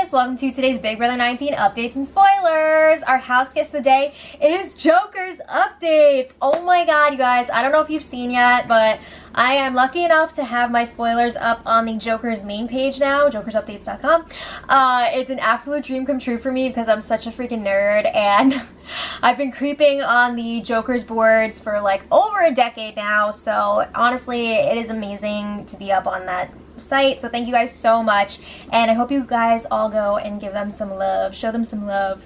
guys, welcome to today's Big Brother 19 updates and spoilers. Our house guest of the day is Joker's updates. Oh my god, you guys, I don't know if you've seen yet, but I am lucky enough to have my spoilers up on the Joker's main page now, jokersupdates.com. It's an absolute dream come true for me because I'm such a freaking nerd, and I've been creeping on the Joker's boards for like over a decade now, so honestly, it is amazing to be up on that site. So thank you guys so much, and I hope you guys all go and give them some love, show them some love.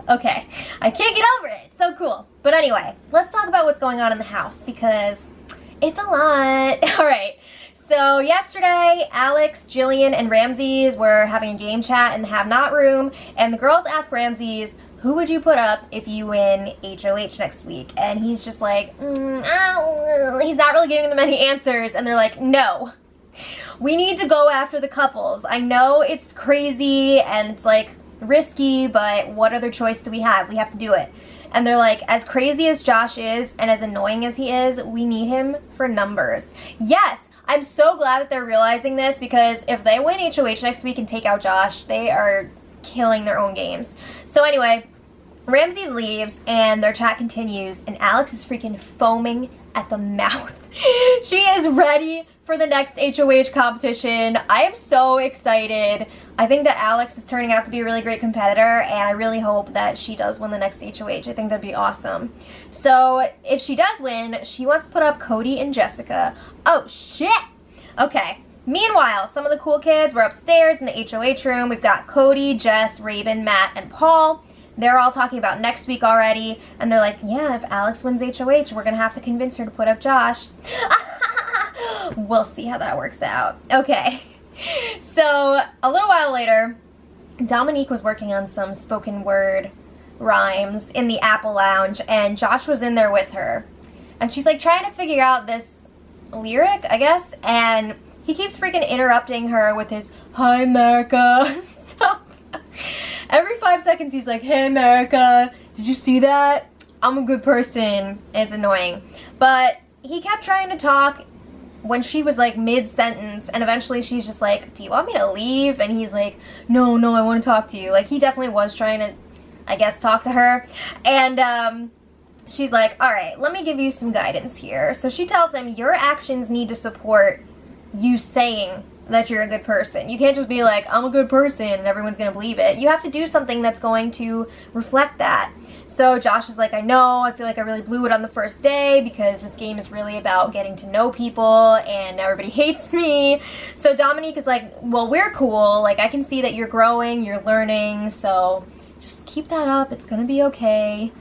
Okay, I can't get over it. It's so cool. But anyway, let's talk about what's going on in the house because it's a lot. All right, so yesterday Alex, Jillian, and Ramses were having a game chat in the have not room, and the girls asked Ramses, who would you put up if you win HOH next week? And he's just like, he's not really giving them any answers, and they're like, no. We need to go after the couples. I know it's crazy and it's like risky, but what other choice do we have? We have to do it. And they're like, as crazy as Josh is and as annoying as he is, we need him for numbers. Yes, I'm so glad that they're realizing this, because if they win HOH next week and take out Josh, they are killing their own games. So anyway, Ramses leaves and their chat continues, and Alex is freaking foaming at the mouth. She is ready for the next HOH competition. I am so excited. I think that Alex is turning out to be a really great competitor, and I really hope that she does win the next HOH. I think that'd be awesome. So if she does win, she wants to put up Cody and Jessica. Oh shit! Okay. Meanwhile, some of the cool kids were upstairs in the HOH room. We've got Cody, Jess, Raven, Matt, and Paul. They're all talking about next week already, and they're like, yeah, if Alex wins HOH, we're gonna have to convince her to put up Josh. We'll see how that works out. Okay, so a little while later, Dominique was working on some spoken word rhymes in the Apple Lounge, and Josh was in there with her. And she's like trying to figure out this lyric, I guess, and he keeps freaking interrupting her with his, hi America, stuff. Every 5 seconds he's like, hey America, did you see that? I'm a good person. It's annoying. But he kept trying to talk when she was like mid-sentence, and eventually she's just like, do you want me to leave? And he's like, no, I want to talk to you. Like, he definitely was trying to, I guess, talk to her. And she's like, all right, let me give you some guidance here. So she tells him, your actions need to support you saying that you're a good person. You can't just be like, I'm a good person and everyone's gonna believe it. You have to do something that's going to reflect that. So Josh is like, I know, I feel like I really blew it on the first day because this game is really about getting to know people and everybody hates me. So Dominique is like, well, we're cool. Like, I can see that you're growing, you're learning, so just keep that up. It's gonna be okay.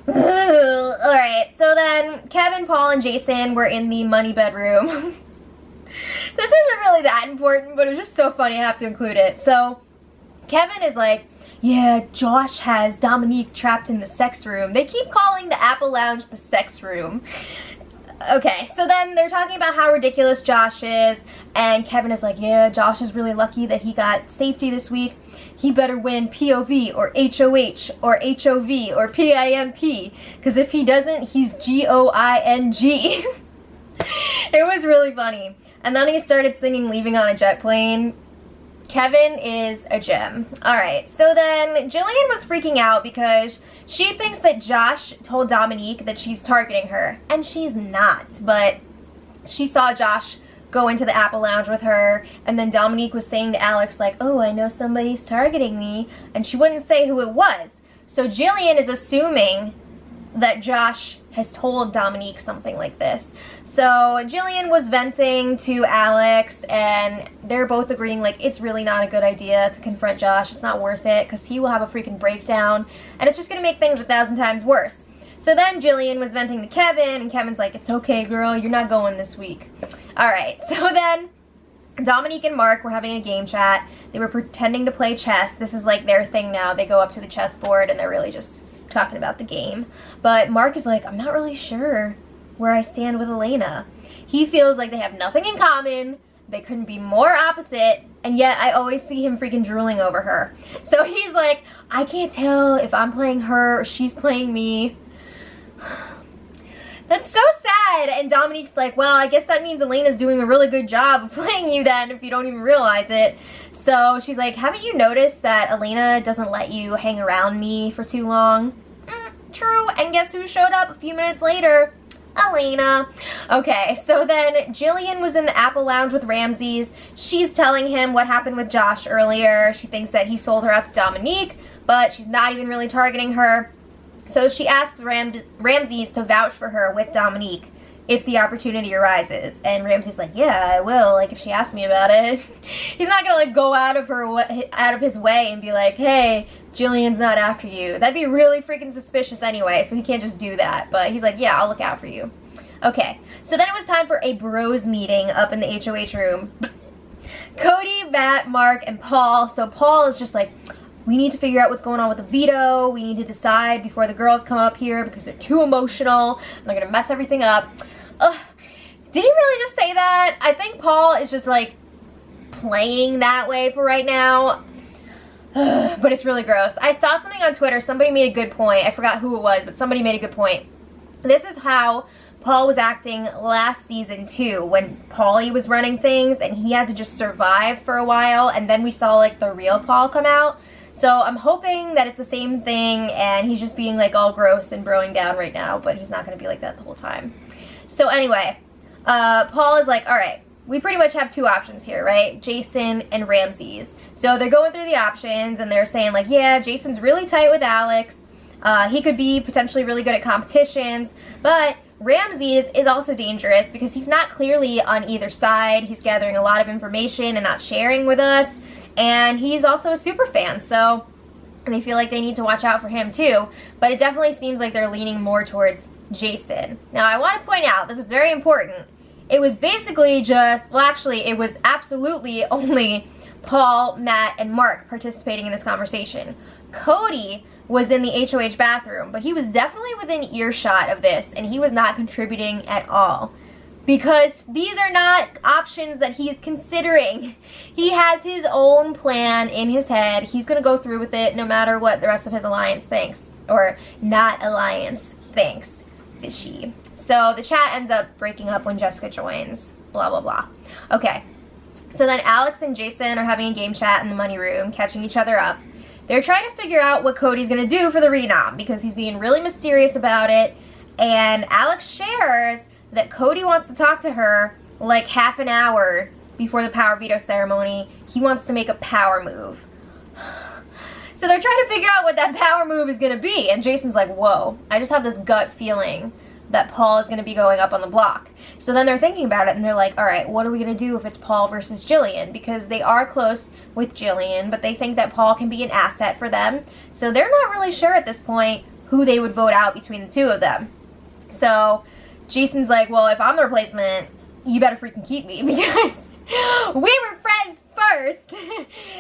Alright, so then Kevin, Paul, and Jason were in the money bedroom. This isn't really that important, but it was just so funny I have to include it. So Kevin is like, yeah, Josh has Dominique trapped in the sex room. They keep calling the Apple Lounge the sex room. Okay, so then they're talking about how ridiculous Josh is, and Kevin is like, yeah, Josh is really lucky that he got safety this week. He better win POV or HOH or HOV or PIMP, because if he doesn't, he's GOING. It was really funny. And then he started singing Leaving on a Jet Plane. Kevin is a gem. Alright, so then Jillian was freaking out because she thinks that Josh told Dominique that she's targeting her. And she's not, but she saw Josh go into the Apple Lounge with her, and then Dominique was saying to Alex like, oh, I know somebody's targeting me, and she wouldn't say who it was. So Jillian is assuming that Josh has told Dominique something like this. So Jillian was venting to Alex, and they're both agreeing like it's really not a good idea to confront Josh. It's not worth it because he will have a freaking breakdown, and it's just gonna make things 1,000 times worse. So then Jillian was venting to Kevin, and Kevin's like, it's okay girl, you're not going this week. Alright, so then Dominique and Mark were having a game chat. They were pretending to play chess. This is like their thing now. They go up to the chessboard and they're really just talking about the game. But Mark is like, I'm not really sure where I stand with Elena. He feels like they have nothing in common, they couldn't be more opposite, and yet I always see him freaking drooling over her. So he's like, I can't tell if I'm playing her or she's playing me. That's so sad. And Dominique's like, well, I guess that means Elena's doing a really good job of playing you then if you don't even realize it. So she's like, haven't you noticed that Elena doesn't let you hang around me for too long? True. And guess who showed up a few minutes later? Elena. Okay, so then Jillian was in the Apple Lounge with Ramses. She's telling him what happened with Josh earlier. She thinks that he sold her out to Dominique, but she's not even really targeting her. So she asks Ramses to vouch for her with Dominique if the opportunity arises. And Ramses like, yeah, I will, like, if she asks me about it. He's not gonna, like, go out of his way and be like, hey, Jillian's not after you. That'd be really freaking suspicious anyway, so he can't just do that. But he's like, yeah, I'll look out for you. Okay, so then it was time for a bros meeting up in the HOH room. Cody, Matt, Mark, and Paul. So Paul is just like, we need to figure out what's going on with the veto. We need to decide before the girls come up here because they're too emotional. And they're going to mess everything up. Ugh. Did he really just say that? I think Paul is just like playing that way for right now. But it's really gross. I saw something on Twitter. Somebody made a good point. I forgot who it was, but somebody made a good point. This is how Paul was acting last season too, when Paulie was running things and he had to just survive for a while, and then we saw like the real Paul come out. So I'm hoping that it's the same thing and he's just being like all gross and broing down right now, but he's not going to be like that the whole time. So anyway, Paul is like, all right, we pretty much have two options here, right? Jason and Ramses. So they're going through the options and they're saying like, yeah, Jason's really tight with Alex. He could be potentially really good at competitions, but Ramses is also dangerous because he's not clearly on either side. He's gathering a lot of information and not sharing with us. And he's also a super fan, so they feel like they need to watch out for him too. But it definitely seems like they're leaning more towards Jason. Now, I want to point out, this is very important. It was basically just, well, actually, it was absolutely only Paul, Matt, and Mark participating in this conversation. Cody was in the HOH bathroom, but he was definitely within earshot of this, and he was not contributing at all. Because these are not options that he's considering. He has his own plan in his head. He's going to go through with it no matter what the rest of his alliance thinks. Or not alliance thinks. Fishy. So the chat ends up breaking up when Jessica joins. Blah, blah, blah. Okay. So then Alex and Jason are having a game chat in the money room, catching each other up. They're trying to figure out what Cody's going to do for the renom because he's being really mysterious about it. And Alex shares that Cody wants to talk to her like half an hour before the power veto ceremony. He wants to make a power move. So they're trying to figure out what that power move is going to be. And Jason's like, whoa, I just have this gut feeling that Paul is going to be going up on the block. So then they're thinking about it and they're like, all right, what are we going to do if it's Paul versus Jillian? Because they are close with Jillian, but they think that Paul can be an asset for them. So they're not really sure at this point who they would vote out between the two of them. So Jason's like, well, if I'm the replacement, you better freaking keep me because we were friends first.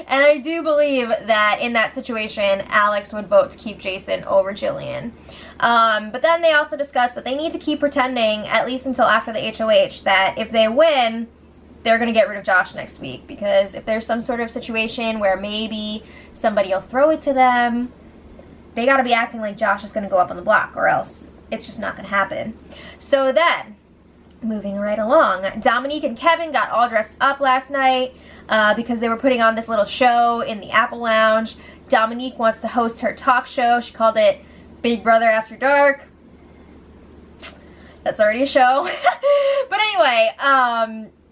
And I do believe that in that situation, Alex would vote to keep Jason over Jillian. But then they also discussed that they need to keep pretending, at least until after the HOH, that if they win, they're going to get rid of Josh next week. Because if there's some sort of situation where maybe somebody will throw it to them, they got to be acting like Josh is going to go up on the block, or else it's just not going to happen. So then, moving right along, Dominique and Kevin got all dressed up last night because they were putting on this little show in the Apple Lounge. Dominique wants to host her talk show. She called it Big Brother After Dark. That's already a show. But anyway,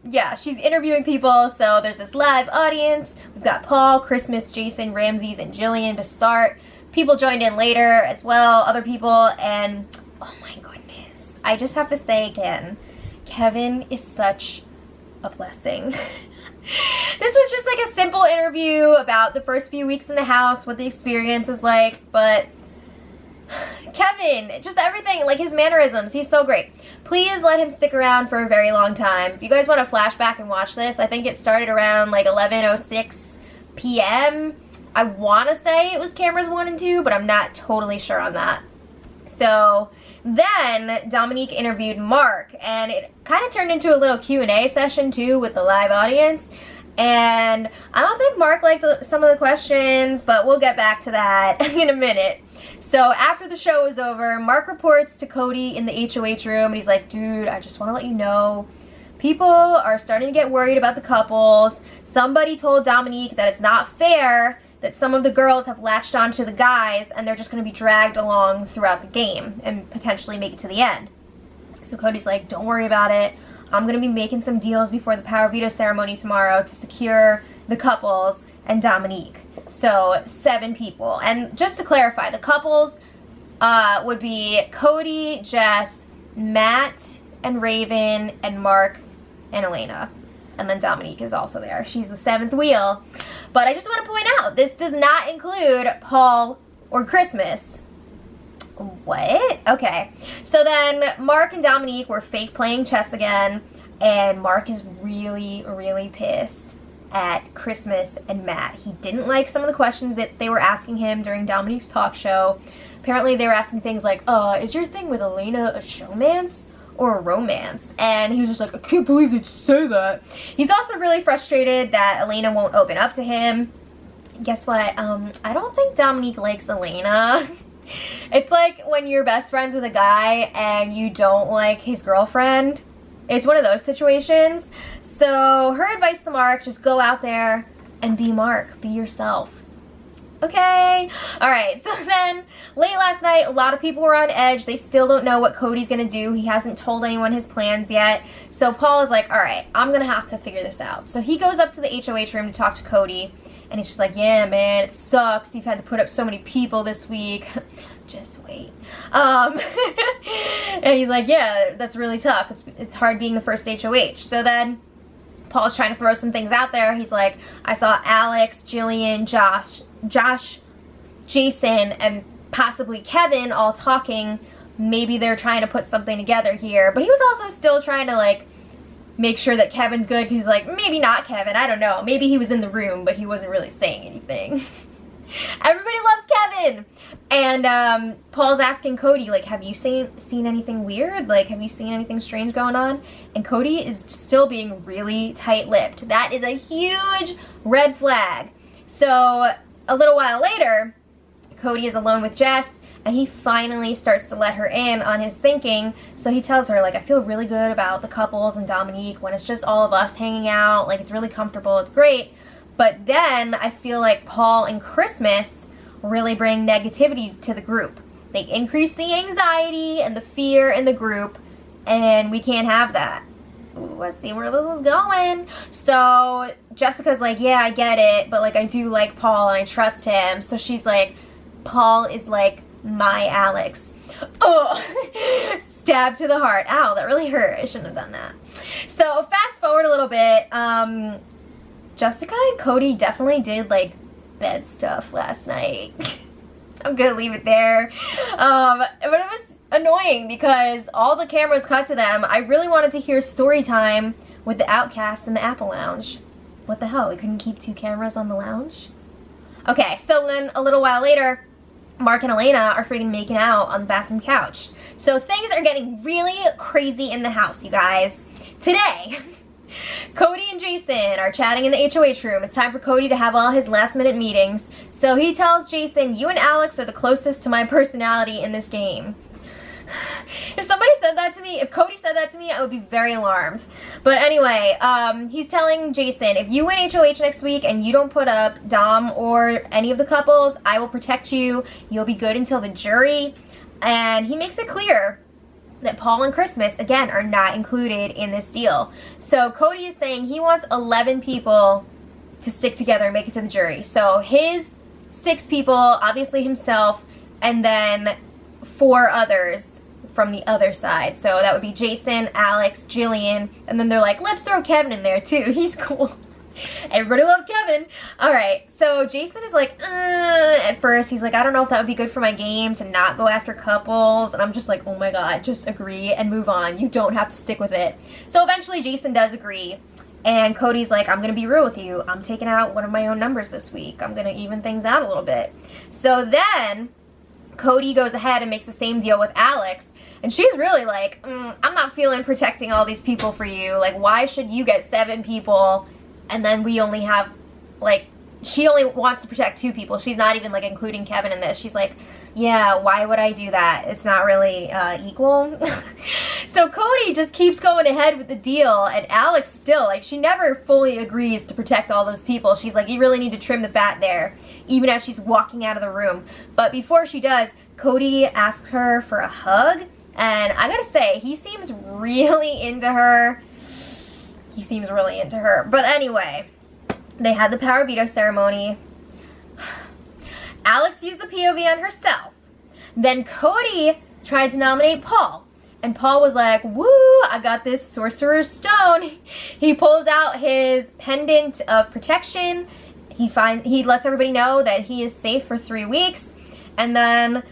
yeah, she's interviewing people, so there's this live audience. We've got Paul, Christmas, Jason, Ramses, and Jillian to start. People joined in later as well, other people, and oh my goodness. I just have to say again, Kevin is such a blessing. This was just like a simple interview about the first few weeks in the house, what the experience is like, but Kevin, just everything, like his mannerisms, he's so great. Please let him stick around for a very long time. If you guys want to flash back and watch this, I think it started around like 11:06 p.m. I want to say it was cameras 1 and 2, but I'm not totally sure on that. So then Dominique interviewed Mark, and it kind of turned into a little Q&A session too with the live audience. And I don't think Mark liked some of the questions, but we'll get back to that in a minute. So after the show was over, Mark reports to Cody in the HOH room, and he's like, dude, I just want to let you know, people are starting to get worried about the couples. Somebody told Dominique that it's not fair that some of the girls have latched onto the guys and they're just going to be dragged along throughout the game and potentially make it to the end. So Cody's like, don't worry about it. I'm going to be making some deals before the power veto ceremony tomorrow to secure the couples and Dominique. So 7 people. And just to clarify, the couples would be Cody, Jess, Matt, and Raven, and Mark, and Elena. And then Dominique is also there. She's the 7th wheel. But I just want to point out, this does not include Paul or Christmas. What? Okay. So then Mark and Dominique were fake playing chess again. And Mark is really, really pissed at Christmas and Matt. He didn't like some of the questions that they were asking him during Dominique's talk show. Apparently they were asking things like, is your thing with Elena a showmance or a romance? And he was just like, I can't believe they'd say that. He's also really frustrated that Elena won't open up to him. Guess what? I don't think Dominique likes Elena. It's like when you're best friends with a guy and you don't like his girlfriend. It's one of those situations. So her advice to Mark, just go out there and be Mark. Be yourself. Okay. Alright, so then late last night, a lot of people were on edge. They still don't know what Cody's going to do. He hasn't told anyone his plans yet. So Paul is like, alright, I'm going to have to figure this out. So he goes up to the HOH room to talk to Cody. And he's just like, yeah, man, it sucks. You've had to put up so many people this week. Just wait. And he's like, yeah, that's really tough. It's hard being the first HOH. So then Paul's trying to throw some things out there. He's like, I saw Alex, Jillian, Josh, Jason, and possibly Kevin all talking. Maybe they're trying to put something together here. But he was also still trying to, like, make sure that Kevin's good. He's like, maybe not Kevin. I don't know. Maybe he was in the room, but he wasn't really saying anything. Everybody loves Kevin. And Paul's asking Cody, like, have you seen anything weird? Like, have you seen anything strange going on? And Cody is still being really tight-lipped. That is a huge red flag. So a little while later, Cody is alone with Jess, and he finally starts to let her in on his thinking. So he tells her, like, I feel really good about the couples and Dominique when it's just all of us hanging out. Like, it's really comfortable. It's great. But then I feel like Paul and Christmas really bring negativity to the group. They increase the anxiety and the fear in the group, and we can't have that. Ooh, let's see where this is going. So Jessica's like, yeah, I get it, but, like, I do like Paul and I trust him. So she's like, Paul is like my Alex. Oh, stab to the heart. Ow, that really hurt. I shouldn't have done that. So fast forward a little bit. Jessica and Cody definitely did, like, bed stuff last night. I'm gonna leave it there. But it was annoying because all the cameras cut to them. I really wanted to hear story time with the Outcasts in the Apple Lounge. What the hell? We couldn't keep 2 cameras on the lounge? Okay, so then a little while later, Mark and Elena are freaking making out on the bathroom couch. So things are getting really crazy in the house, you guys. Today, Cody and Jason are chatting in the HOH room. It's time for Cody to have all his last-minute meetings. So he tells Jason, you and Alex are the closest to my personality in this game. If somebody said that to me, if Cody said that to me, I would be very alarmed. But anyway, he's telling Jason, if you win HOH next week and you don't put up Dom or any of the couples, I will protect you. You'll be good until the jury. And he makes it clear that Paul and Christmas, again, are not included in this deal. So Cody is saying he wants 11 people to stick together and make it to the jury. So his 6 people, obviously himself, and then 4 others from the other side. So that would be Jason, Alex, Jillian, and then they're like, let's throw Kevin in there too. He's cool. Everybody loves Kevin. Alright, so Jason is like, at first he's like, I don't know if that would be good for my game to not go after couples. And I'm just like, oh my god, just agree and move on. You don't have to stick with it. So eventually Jason does agree. And Cody's like, I'm going to be real with you. I'm taking out one of my own numbers this week. I'm going to even things out a little bit. So then Cody goes ahead and makes the same deal with Alex. And she's really like, I'm not feeling protecting all these people for you. Like, why should you get 7 people And then we only have, like, she only wants to protect 2 people. She's not even, like, including Kevin in this. She's like, yeah, why would I do that? It's not really equal. So Cody just keeps going ahead with the deal, and Alex still, like, she never fully agrees to protect all those people. She's like, you really need to trim the fat there, even as she's walking out of the room. But before she does, Cody asks her for a hug, and I gotta say, he seems really into her. He seems really into her. But anyway, they had the power veto ceremony. Alex used the POV on herself. Then Cody tried to nominate Paul. And Paul was like, woo, I got this Sorcerer's Stone. He pulls out his pendant of protection. He lets everybody know that he is safe for 3 weeks. And then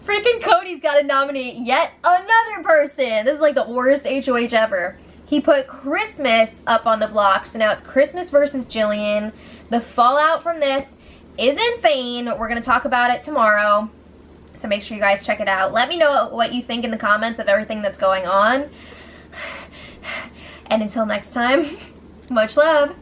freaking Cody's got to nominate yet another person. This is like the worst HOH ever. He put Christmas up on the block. So now it's Christmas versus Jillian. The fallout from this is insane. We're going to talk about it tomorrow. So make sure you guys check it out. Let me know what you think in the comments of everything that's going on. And until next time, much love.